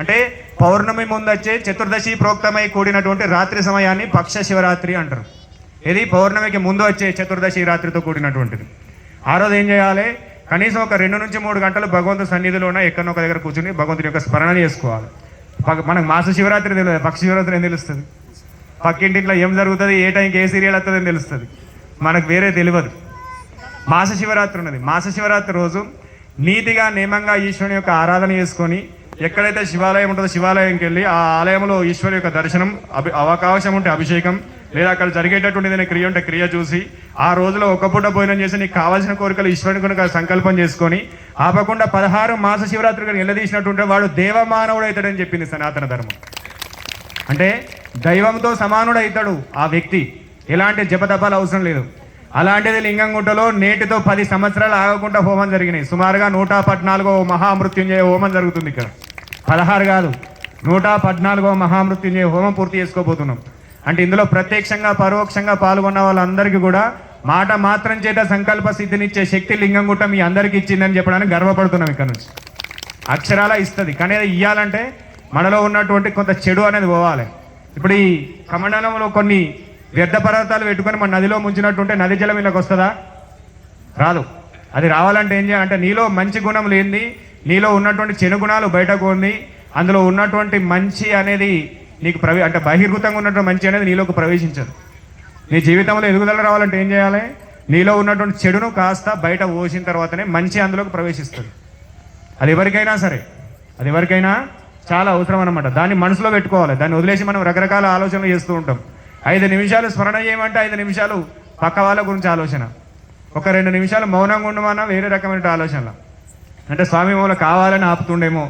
అంటే పౌర్ణమి ముందు వచ్చే చతుర్దశి ప్రోక్తమై కూడినటువంటి రాత్రి సమయాన్ని పక్ష శివరాత్రి అంటారు. ఇది పౌర్ణమికి ముందు వచ్చే చతుర్దశి రాత్రితో కూడినటువంటిది. ఆ రోజు ఏం చేయాలి? కనీసం ఒక 2 నుంచి 3 గంటలు భగవంతు సన్నిధిలోనే ఎక్కడో ఒక దగ్గర కూర్చుని భగవంతుని యొక్క స్మరణ చేసుకోవాలి. మనకు మాస శివరాత్రి తెలియదు, పక్ష శివరాత్రి ఏం తెలుస్తుంది? పక్కింటిలో ఏం జరుగుతుంది, ఏ టైంకి ఏ సీరియల్ వస్తుంది అని తెలుస్తుంది. మనకు వేరే తెలియదు. మాస శివరాత్రి ఉన్నది. మాస శివరాత్రి రోజు నీతిగా నియమంగా ఈశ్వరుని యొక్క ఆరాధన చేసుకొని ఎక్కడైతే శివాలయం ఉంటుందో శివాలయంకి వెళ్ళి ఆ ఆలయంలో ఈశ్వరు యొక్క దర్శనం, అవకాశం ఉంటే అభిషేకం, లేదా అక్కడ జరిగేటటువంటి ఏదైనా క్రియ ఉంటే క్రియ చూసి ఆ రోజులో ఒక పూట భోజనం చేసి నీకు కావాల్సిన కోరికలు ఈశ్వరుని కనుక సంకల్పం చేసుకొని ఆపకుండా 16 మాస శివరాత్రి కనుక నిలదీసినట్టుంటే వాడు దేవమానవుడు అవుతాడని చెప్పింది సనాతన ధర్మం. అంటే దైవంతో సమానుడు అవుతాడు ఆ వ్యక్తి. ఎలాంటి జపతపాలు అవసరం లేదు. అలాంటిది లింగంగుట్టలో నేటితో 10 సంవత్సరాలు ఆగకుండా హోమం జరిగినాయి. సుమారుగా 114వ మహామృత్యుంజయ హోమం జరుగుతుంది. ఇక్కడ 16 కాదు, 114వ మహామృత్యుంజయ హోమం పూర్తి చేసుకోబోతున్నాం. అంటే ఇందులో ప్రత్యక్షంగా పరోక్షంగా పాల్గొన్న వాళ్ళందరికీ కూడా మాట మాత్రం చేత సంకల్ప సిద్ధినిచ్చే శక్తి లింగంగుట్ట మీ అందరికీ ఇచ్చిందని చెప్పడానికి గర్వపడుతున్నాం. ఇక్కడ నుంచి అక్షరాల ఇస్తుంది. కానీ అది ఇవ్వాలంటే మనలో ఉన్నటువంటి కొంత చెడు అనేది పోవాలి. ఇప్పుడు ఈ కమండలంలో కొన్ని వ్యర్థ పదార్థాలు పెట్టుకొని మన నదిలో ముంచినట్టుంటే నది జలం ఇళ్ళకి వస్తుందా? రాదు. అది రావాలంటే ఏం చేయాలంటే నీలో మంచి గుణం లేనిది, నీలో ఉన్నటువంటి చెడు గుణాలు బయటకు ఉంది, అందులో ఉన్నటువంటి మంచి అనేది నీకు అంటే బహిర్గతంగా ఉన్నటువంటి మంచి అనేది నీలోకి ప్రవేశించదు. నీ జీవితంలో ఎదుగుదల రావాలంటే ఏం చేయాలి? నీలో ఉన్నటువంటి చెడును కాస్త బయట పోసిన తర్వాతనే మంచి అందులోకి ప్రవేశిస్తుంది. అది ఎవరికైనా సరే, అది ఎవరికైనా చాలా అవసరం అన్నమాట. దాన్ని మనసులో పెట్టుకోవాలి. దాన్ని వదిలేసి మనం రకరకాల ఆలోచనలు చేస్తూ ఉంటాం. 5 నిమిషాలు స్మరణ చేయమంటే 5 నిమిషాలు పక్క వాళ్ళ గురించి ఆలోచన, ఒక 2 నిమిషాలు మౌనంగా ఉండమన్నా వేరే రకమైన ఆలోచనలు. అంటే స్వామి మమ్మల్ని కావాలని ఆపుతుండేమో.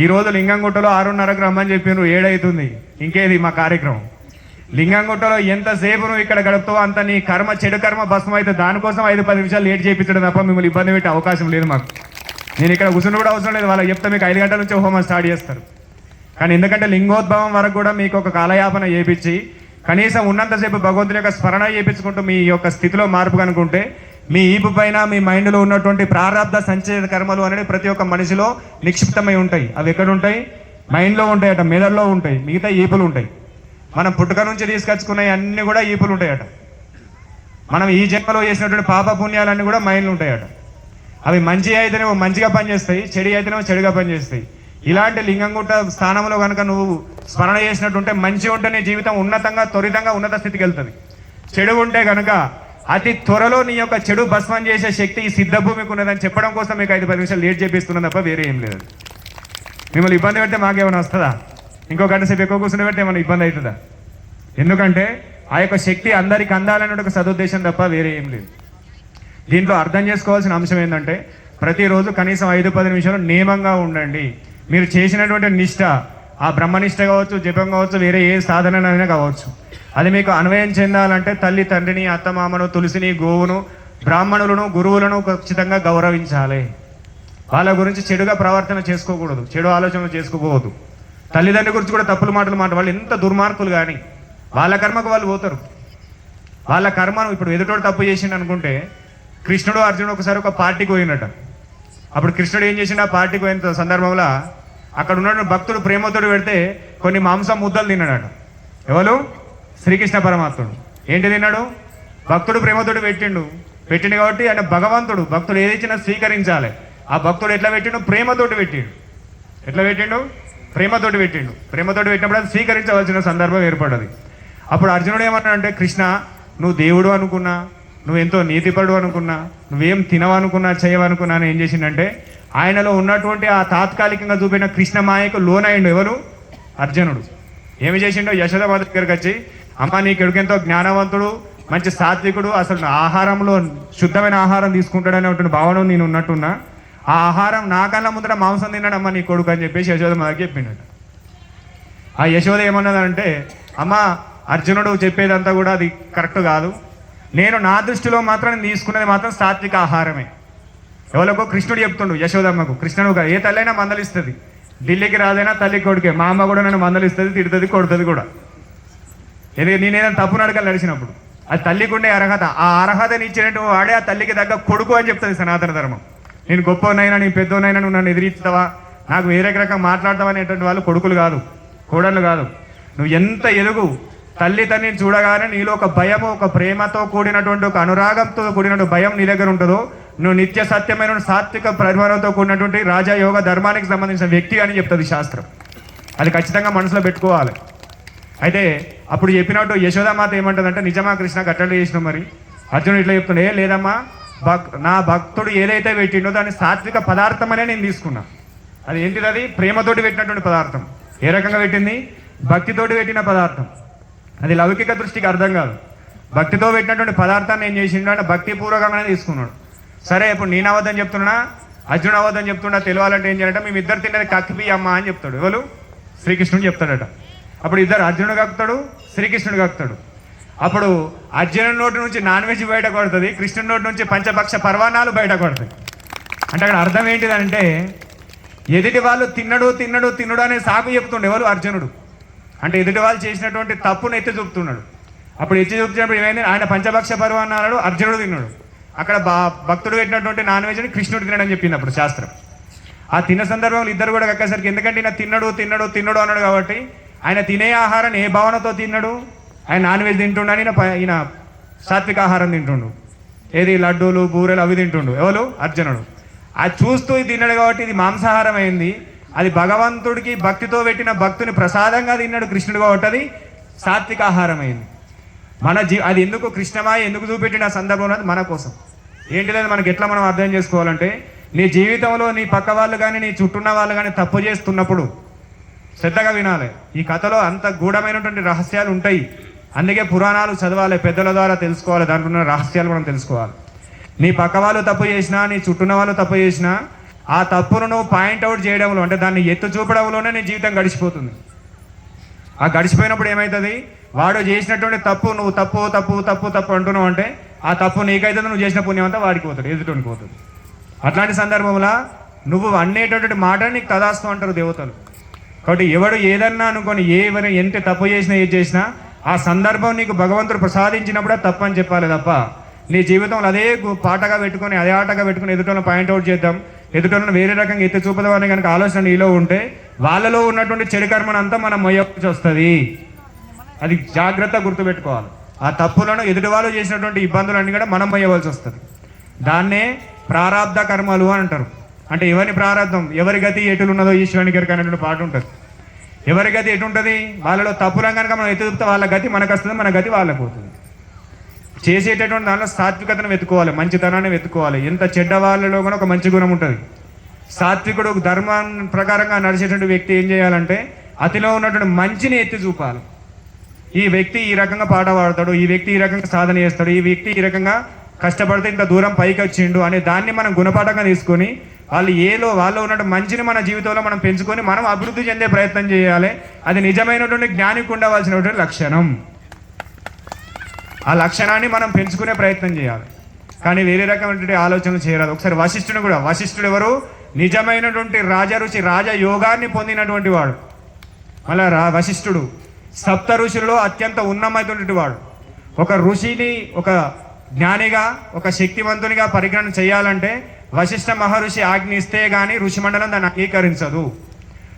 ఈ రోజు లింగంగుట్టలో 6:30కు రమ్మని చెప్పినారు, 7 అవుతుంది. ఇంకేది మా కార్యక్రమం? లింగంగుట్టలో ఎంతసేపు నువ్వు ఇక్కడ గడుపుతావో అంత నీ కర్మ, చెడు కర్మ భస్మం అయితే దానికోసం 5-10 నిమిషాలు లేట్ చేయించడం తప్ప మిమ్మల్ని ఇబ్బంది పెట్టే అవకాశం లేదు మాకు. నేను ఇక్కడ కూర్చుని కూడా అవసరం లేదు. వాళ్ళకి చెప్తే మీకు 5 గంటల నుంచి హోమం స్టార్ట్ చేస్తారు. కానీ ఎందుకంటే లింగోద్భవం వరకు కూడా మీకు ఒక కాలయాపన చేయించి కనీసం ఉన్నంతసేపు భగవంతుని యొక్క స్మరణ చేయించుకుంటూ మీ యొక్క స్థితిలో మార్పు కనుకుంటే మీ ఈపు పైన మీ మైండ్లో ఉన్నటువంటి ప్రారంధ సంచయ కర్మలు అనేది ప్రతి ఒక్క మనిషిలో నిక్షిప్తమై ఉంటాయి. అవి ఎక్కడ ఉంటాయి? మైండ్లో ఉంటాయట, మెదడులో ఉంటాయి. మిగతా ఈపులు ఉంటాయి. మనం పుట్టుక నుంచి తీసుకొచ్చుకునే అన్నీ కూడా ఈపులు ఉంటాయట. మనం ఈ జన్మలో చేసినటువంటి పాప పుణ్యాలన్నీ కూడా మైండ్లో ఉంటాయట. అవి మంచి అయితేనేమో మంచిగా పనిచేస్తాయి, చెడు అయితేనేమో చెడుగా పనిచేస్తాయి. ఇలాంటి లింగంగుట్ట స్థానంలో కనుక నువ్వు స్మరణ చేసినట్టుంటే మంచి ఉంటే నీ జీవితం ఉన్నతంగా త్వరితంగా ఉన్నత స్థితికి వెళ్తుంది. చెడు ఉంటే కనుక అతి త్వరలో నీ యొక్క చెడు భస్మం చేసే శక్తి ఈ సిద్ధభూమికి ఉన్నదని చెప్పడం కోసం మీకు 5-10 నిమిషాలు లేట్ చేపిస్తున్నా తప్ప వేరే ఏం లేదు. మిమ్మల్ని ఇబ్బంది పెడితే మాకేమైనా వస్తుందా? ఇంకో గంట సేపు ఎక్కువ కూర్చుని పెడితే ఏమైనా ఇబ్బంది అవుతుందా? ఎందుకంటే ఆ యొక్క శక్తి అందరికి అందాలనే ఒక సదుద్దేశం తప్ప వేరే ఏం లేదు. దీంట్లో అర్థం చేసుకోవాల్సిన అంశం ఏంటంటే ప్రతిరోజు కనీసం 5-10 నిమిషాలు నియమంగా ఉండండి. మీరు చేసినటువంటి నిష్ట, ఆ బ్రహ్మనిష్ట కావచ్చు, జపం కావచ్చు, వేరే ఏ సాధనైనా కావచ్చు, అది మీకు అన్వయం చెందాలంటే తల్లి తండ్రిని, అత్తమామను, తులసిని, గోవును, బ్రాహ్మణులను, గురువులను ఖచ్చితంగా గౌరవించాలి. వాళ్ళ గురించి చెడుగా ప్రవర్తన చేసుకోకూడదు, చెడు ఆలోచనలు చేసుకోకూడదు. తల్లిదండ్రుల గురించి కూడా తప్పులు మాటలు వాళ్ళు ఎంత దుర్మార్గులు కానీ వాళ్ళ కర్మకు వాళ్ళు పోతారు. వాళ్ళ కర్మను ఇప్పుడు ఎదుటోడు తప్పు చేసిండు అనుకుంటే, కృష్ణుడు అర్జునుడు ఒకసారి ఒక పార్టీకి పోయినట. అప్పుడు కృష్ణుడు ఏం చేసిండు? ఆ పార్టీకి పోయిన సందర్భంలో అక్కడ ఉన్న భక్తుడు ప్రేమతోడు పెడితే కొన్ని మాంసం ముద్దలు తిన్నాడట. ఎవరు? శ్రీకృష్ణ పరమాత్ముడు. ఏంటి తిన్నాడు? భక్తుడు ప్రేమతోడు పెట్టిండు కాబట్టి ఆయన భగవంతుడు. భక్తుడు ఏది ఇచ్చినా స్వీకరించాలి. ఆ భక్తుడు ఎట్లా పెట్టిండు? ప్రేమతోటి పెట్టిండు. ఎట్లా పెట్టిండు? ప్రేమతోటి పెట్టిండు. ప్రేమతోటి పెట్టినప్పుడు అది స్వీకరించవలసిన సందర్భం ఏర్పడ్డది. అప్పుడు అర్జునుడు ఏమన్నాడంటే, కృష్ణ నువ్వు దేవుడు అనుకున్నా, నువ్వెంతో నీతిపరుడు అనుకున్నా, నువ్వేం తినవనుకున్నా, చేయవనుకున్నా అని ఏం చేసిండంటే ఆయనలో ఉన్నటువంటి ఆ తాత్కాలికంగా చూపిన కృష్ణ మాయకు లోనైండు. ఎవరు? అర్జునుడు. ఏమి చేసిండో యశోదమాత దగ్గరికి వచ్చి, అమ్మ నీ కొడుకెంతో జ్ఞానవంతుడు, మంచి సాత్వికుడు, అసలు ఆహారంలో శుద్ధమైన ఆహారం తీసుకుంటాడనేటువంటి భావన నేను ఉన్నట్టున్నా, ఆ ఆహారం నాకన్నా ముందర మాంసం తిన్నాడమ్మ నీ కొడుకు అని చెప్పేసి యశోదమాతకి చెప్పిండట. ఆ యశోద ఏమన్నదంటే, అమ్మ అర్జునుడు చెప్పేదంతా కూడా అది కరెక్ట్ కాదు. నేను నా దృష్టిలో మాత్రం తీసుకునేది మాత్రం సాత్విక ఆహారమే. ఎవరికో కృష్ణుడు చెప్తుండు యశోదమ్మకు, కృష్ణుడు ఏ తల్లైనా మందలిస్తుంది, ఢిల్లీకి రాదైనా తల్లి కొడుకే, మా అమ్మ కూడా నన్ను మందలిస్తుంది, తిడుతుంది, కొడుతుంది కూడా. నేనేదైనా తప్పు నడకలు నడిచినప్పుడు అది తల్లికి ఉండే అర్హత. ఆ అర్హతని ఇచ్చినట్టు వాడే ఆ తల్లికి తగ్గ కొడుకు అని చెప్తుంది సనాతన ధర్మం. నేను గొప్పనైనా, నీ పెద్దోనైనా నువ్వు నన్ను ఎదిరిస్తావా, నాకు వేరే రకంగా మాట్లాడతామనేటువంటి వాళ్ళు కొడుకులు కాదు, కోడళ్ళు కాదు. నువ్వు ఎంత ఎలుగు తల్లి తండ్రిని చూడగానే నీలో ఒక భయము, ఒక ప్రేమతో కూడినటువంటి ఒక అనురాగంతో కూడినటువంటి భయం నీ దగ్గర ఉంటుందో నువ్వు నిత్య సత్యమైన సాత్విక పరిమాణంతో కూడినటువంటి రాజయోగ ధర్మానికి సంబంధించిన వ్యక్తి అని చెప్తుంది శాస్త్రం. అది ఖచ్చితంగా మనసులో పెట్టుకోవాలి. అయితే అప్పుడు చెప్పినట్టు యశోదామాత ఏమంటుందంటే, నిజమా కృష్ణ గట్టలు చేసినావు మరి? అర్జునుడు ఇట్లా చెప్తుండే, లేదమ్మా నా భక్తుడు ఏదైతే పెట్టిండో దాన్ని సాత్విక పదార్థం అనే నేను తీసుకున్నా. అది ఏంటిది? అది ప్రేమతోటి పెట్టినటువంటి పదార్థం. ఏ రకంగా పెట్టింది? భక్తితోటి పెట్టిన పదార్థం. అది లౌకిక దృష్టికి అర్థం కాదు. భక్తితో పెట్టినటువంటి పదార్థాన్ని ఏం చేసిండు అంటే భక్తిపూర్వకంగానే తీసుకున్నాడు. సరే, ఇప్పుడు నేను అవద్దని చెప్తున్నా, అర్జునుడు అవద్దని చెప్తున్నా, తెలియాలంటే ఏం చేయాలంటే మేమిద్దరు తిన్నది కక్కిపి అమ్మ అని చెప్తాడు. ఎవరు? శ్రీకృష్ణుడు చెప్తాడట. అప్పుడు ఇద్దరు అర్జునుడు కక్కుతాడు, శ్రీకృష్ణుడు కక్కుతాడు. అప్పుడు అర్జునుడి నోటి నుంచి నాన్ వెజ్ బయటకు పడుతుంది, కృష్ణుడి నోటి నుంచి పంచపక్ష పర్వాణాలు బయటకు పడతాయి. అంటే అక్కడ అర్థం ఏంటిదంటే ఎదుటి వాళ్ళు తిన్నడు తిన్నడు తిన్నడు అనే సాకు చెప్తుండే ఎవరు? అర్జునుడు. అంటే ఎదుటి వాళ్ళు చేసినటువంటి తప్పును ఎత్తి చూపుతున్నాడు. అప్పుడు ఎత్తి చూపుతున్నప్పుడు ఏమైంది? ఆయన పంచపక్ష పర్వాణాలు అర్జునుడు తిన్నాడు. అక్కడ భక్తుడు పెట్టినటువంటి నాన్ వెజ్ని కృష్ణుడు తినడని చెప్పింది అప్పుడు శాస్త్రం. ఆ తిన్న సందర్భంలో ఇద్దరు కూడా కక్కేసరికి, ఎందుకంటే ఈయన తిన్నడు తిన్నడు తిన్నడు అన్నాడు కాబట్టి ఆయన తినే ఆహారాన్ని ఏ భావనతో తిన్నాడు? ఆయన నాన్ వెజ్ తింటుండని ఈయన సాత్విక ఆహారం తింటుండు. ఏది? లడ్డూలు బూరెలు అవి తింటుండు. ఎవరు? అర్జునుడు. అది చూస్తూ ఇది తిన్నాడు కాబట్టి ఇది మాంసాహారం అయింది. అది భగవంతుడికి భక్తితో పెట్టిన భక్తుని ప్రసాదంగా తిన్నాడు కృష్ణుడు కాబట్టి అది సాత్విక ఆహారం అయింది. అది ఎందుకు కృష్ణమాయ ఎందుకు చూపెట్టిన సందర్భంలో మన కోసం ఏంటిలేదు మనకి ఎట్లా మనం అర్థం చేసుకోవాలంటే, నీ జీవితంలో నీ పక్క వాళ్ళు కానీ నీ చుట్టూన్న వాళ్ళు కానీ తప్పు చేస్తున్నప్పుడు శ్రద్ధగా వినాలి. ఈ కథలో అంత గూఢమైనటువంటి రహస్యాలు ఉంటాయి. అందుకే పురాణాలు చదవాలి, పెద్దల ద్వారా తెలుసుకోవాలి, దాంట్లో ఉన్న రహస్యాలు మనం తెలుసుకోవాలి. నీ పక్క వాళ్ళు తప్పు చేసినా, నీ చుట్టూన్న వాళ్ళు తప్పు చేసినా ఆ తప్పును నువ్వు పాయింట్అవుట్ చేయడంలో, అంటే దాన్ని ఎత్తు చూపడంలోనే నీ జీవితం గడిచిపోతుంది. ఆ గడిచిపోయినప్పుడు ఏమవుతుంది? వాడు చేసినటువంటి తప్పు నువ్వు తప్పు తప్పు తప్పు తప్పు అంటున్నావు అంటే ఆ తప్పు నీకైతే నువ్వు చేసిన పుణ్యం అంతా వాడికి పోతుంది, ఎదుటికి పోతుంది. అట్లాంటి సందర్భంలో నువ్వు అనేటటువంటి మాట నీకు తదాస్తు అంటారు దేవతలు. కాబట్టి ఎవడు ఏదన్నా అనుకొని ఎంత తప్పు చేసినా ఏది చేసినా ఆ సందర్భం నీకు భగవంతుడు ప్రసాదించినప్పుడే తప్పు అని చెప్పాలి తప్ప నీ జీవితంలో అదే పాటగా పెట్టుకొని అదే ఆటగా పెట్టుకుని ఎదుటోళ్ళని పాయింట్అవుట్ చేద్దాం, ఎదుటోళ్ళని వేరే రకంగా ఎత్తి చూపదాం అనే కనుక ఆలోచన నీలో ఉంటే వాళ్ళలో ఉన్నటువంటి చెడు కర్మనంతా మనం మొయ్యవలసి వస్తుంది. అది జాగ్రత్తగా గుర్తుపెట్టుకోవాలి. ఆ తప్పులను ఎదుటి వాళ్ళు చేసినటువంటి ఇబ్బందులన్నీ కూడా మనం మొయ్యవలసి వస్తుంది. దాన్నే ప్రారాబ్ధ కర్మలు అని అంటారు. అంటే ఎవరి ప్రారంధం, ఎవరి గతి ఎటులున్నదో ఈశ్వరునికి అనేటువంటి పాట ఉంటుంది. ఎవరి గతి ఎటుంటుంది? వాళ్ళలో తప్పులం కనుక మనం ఎత్తు చూపితే వాళ్ళ గతి మనకు వస్తుంది, మన గతి వాళ్ళకు పోతుంది. చేసేటటువంటి దాంట్లో సాత్వికతను వెతుకోవాలి, మంచితనాన్ని వెతుకోవాలి. ఎంత చెడ్డ వాళ్ళలో కూడా ఒక మంచి గుణం ఉంటుంది. సాత్వికుడు ధర్మం ప్రకారంగా నడిచేటువంటి వ్యక్తి ఏం చేయాలంటే అతిలో ఉన్నటువంటి మంచిని ఎత్తి చూపాలి. ఈ వ్యక్తి ఈ రకంగా పాట పాడతాడు, ఈ వ్యక్తి ఈ రకంగా సాధన చేస్తాడు, ఈ వ్యక్తి ఈ రకంగా కష్టపడితే ఇంత దూరం పైకి వచ్చిండు అనే దాన్ని మనం గుణపాఠంగా తీసుకొని వాళ్ళు ఉన్నటువంటి మంచిని మన జీవితంలో మనం పెంచుకొని మనం అభివృద్ధి చెందే ప్రయత్నం చేయాలి. అది నిజమైనటువంటి జ్ఞానికి ఉండవలసినటువంటి లక్షణం. ఆ లక్షణాన్ని మనం పెంచుకునే ప్రయత్నం చేయాలి. కానీ వేరే రకమైనటువంటి ఆలోచనలు చేయరాదు. ఒకసారి వశిష్ఠుడు ఎవరు? నిజమైనటువంటి రాజఋషి, రాజయోగాన్ని పొందినటువంటి వాడు. మళ్ళా వశిష్ఠుడు సప్త ఋషుల్లో అత్యంత ఉన్నతమైనటువంటి వాడు. ఒక ఋషిని ఒక జ్ఞానిగా ఒక శక్తివంతునిగా పరిగణన చేయాలంటే వశిష్ఠ మహర్షి ఆజ్ఞ ఇస్తే కానీ ఋషి మండలం దాన్ని అంగీకరించదు.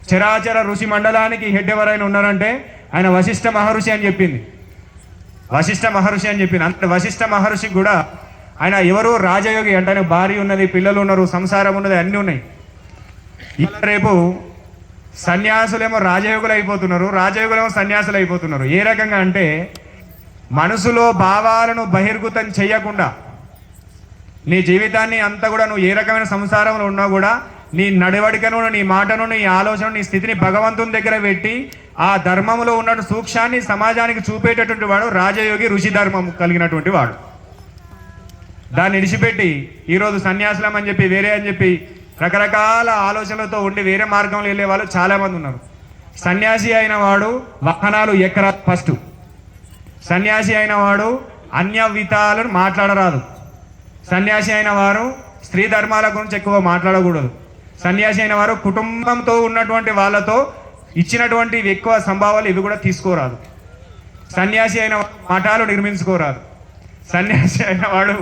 చరాచర ఋషి మండలానికి హెడ్ ఎవరైనా ఉన్నారంటే ఆయన వశిష్ఠ మహర్షి అని చెప్పింది. అంటే వశిష్ఠ మహర్షి కూడా ఆయన ఎవరు? రాజయోగి. అంటే ఆయన భార్య ఉన్నది, పిల్లలు ఉన్నారు, సంసారం ఉన్నది, అన్నీ ఉన్నాయి. రేపు సన్యాసులేమో రాజయోగులు అయిపోతున్నారు, రాజయోగులేమో సన్యాసులు అయిపోతున్నారు. ఏ రకంగా అంటే మనసులో భావాలను బహిర్గతం చేయకుండా నీ జీవితాన్ని అంతా కూడా నువ్వు ఏ రకమైన సంసారంలో ఉన్నా కూడా నీ నడవడికను, నీ మాటను, నీ ఆలోచన, నీ స్థితిని భగవంతుని దగ్గర పెట్టి ఆ ధర్మంలో ఉన్న సూక్ష్మాన్ని సమాజానికి చూపేటటువంటి వాడు రాజయోగి, ఋషి ధర్మం కలిగినటువంటి వాడు. దాన్ని విడిచిపెట్టి ఈరోజు సన్యాసులం అని చెప్పి వేరే అని చెప్పి రకరకాల ఆలోచనలతో ఉండి వేరే మార్గంలో వెళ్ళే వాళ్ళు చాలామంది ఉన్నారు. సన్యాసి అయిన వాడు వాహనాలు ఎక్కరా ఫస్ట్. సన్యాసి అయిన వాడు అన్య వితాలను మాట్లాడరాదు. సన్యాసి అయిన వారు స్త్రీ ధర్మాల గురించి ఎక్కువ మాట్లాడకూడదు. సన్యాసి అయిన వారు కుటుంబంతో ఉన్నటువంటి వాళ్ళతో ఇచ్చినటువంటి ఎక్కువ సంభావాలు ఇవి కూడా తీసుకోరాదు. సన్యాసి అయిన మఠాలు నిర్మించుకోరాదు. సన్యాసి అయిన వాడు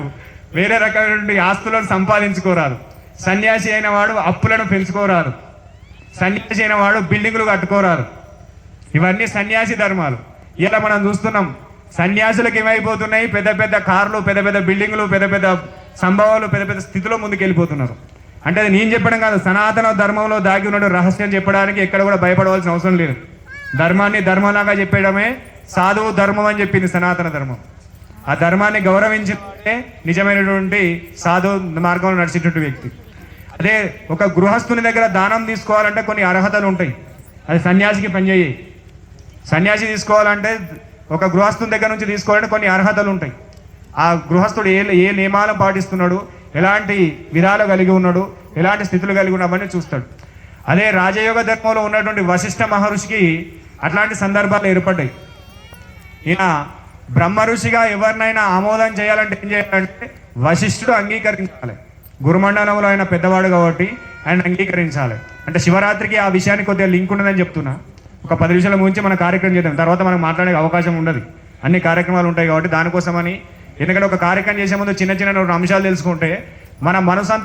వేరే రకమైనటువంటి ఆస్తులను సంపాదించుకోరాదు. సన్యాసి అయిన వాడు అప్పులను పెంచుకోరాదు. సన్యాసి అయిన వాడు బిల్డింగులు కట్టుకోరారు. ఇవన్నీ సన్యాసి ధర్మాలు. ఇలా మనం చూస్తున్నాం సన్యాసులకు ఏమైపోతున్నాయి, పెద్ద పెద్ద కార్లు, పెద్ద పెద్ద బిల్డింగులు, పెద్ద పెద్ద సంభవాలు, పెద్ద పెద్ద స్థితిలో ముందుకు వెళ్ళిపోతున్నారు. అంటే అది నేను చెప్పడం కాదు, సనాతన ధర్మంలో దాగి ఉన్న రహస్యం చెప్పడానికి ఎక్కడ కూడా భయపడవలసిన అవసరం లేదు. ధర్మాన్ని ధర్మంలాగా చెప్పడమే సాధువు ధర్మం అని చెప్పింది సనాతన ధర్మం. ఆ ధర్మాన్ని గౌరవించే నిజమైనటువంటి సాధువు మార్గంలో నడిచేటువంటి వ్యక్తి. అదే ఒక గృహస్థుని దగ్గర దానం తీసుకోవాలంటే కొన్ని అర్హతలు ఉంటాయి. అది సన్యాసికి పనిచేయి. సన్యాసి తీసుకోవాలంటే ఒక గృహస్థుని దగ్గర నుంచి తీసుకోవాలంటే కొన్ని అర్హతలు ఉంటాయి. ఆ గృహస్థుడు ఏ నియమాలను పాటిస్తున్నాడు, ఎలాంటి విధాలు కలిగి ఉన్నాడు, ఎలాంటి స్థితులు కలిగి ఉన్నామని చూస్తాడు. అదే రాజయోగ ధర్మంలో ఉన్నటువంటి వశిష్ఠ మహర్షికి అట్లాంటి సందర్భాలు ఏర్పడ్డాయి. ఈయన బ్రహ్మ ఋషిగా ఎవరినైనా ఆమోదం చేయాలంటే ఏం చేయాలంటే వశిష్ఠుడు అంగీకరించాలి. గురుమండలంలో ఆయన పెద్దవాడు కాబట్టి ఆయన అంగీకరించాలి. అంటే శివరాత్రికి ఆ విషయానికి కొద్దిగా లింక్ ఉన్నదని చెప్తున్నా. ఒక 10 నిమిషాల ముంచి మనం కార్యక్రమం చేద్దాం, తర్వాత మనం మాట్లాడే అవకాశం ఉండదు. అన్ని కార్యక్రమాలు ఉంటాయి కాబట్టి దానికోసమని. ఎందుకంటే ఒక కార్యక్రమం చేసే ముందు చిన్న చిన్న అంశాలు తెలుసుకుంటే మన మనసు అంతా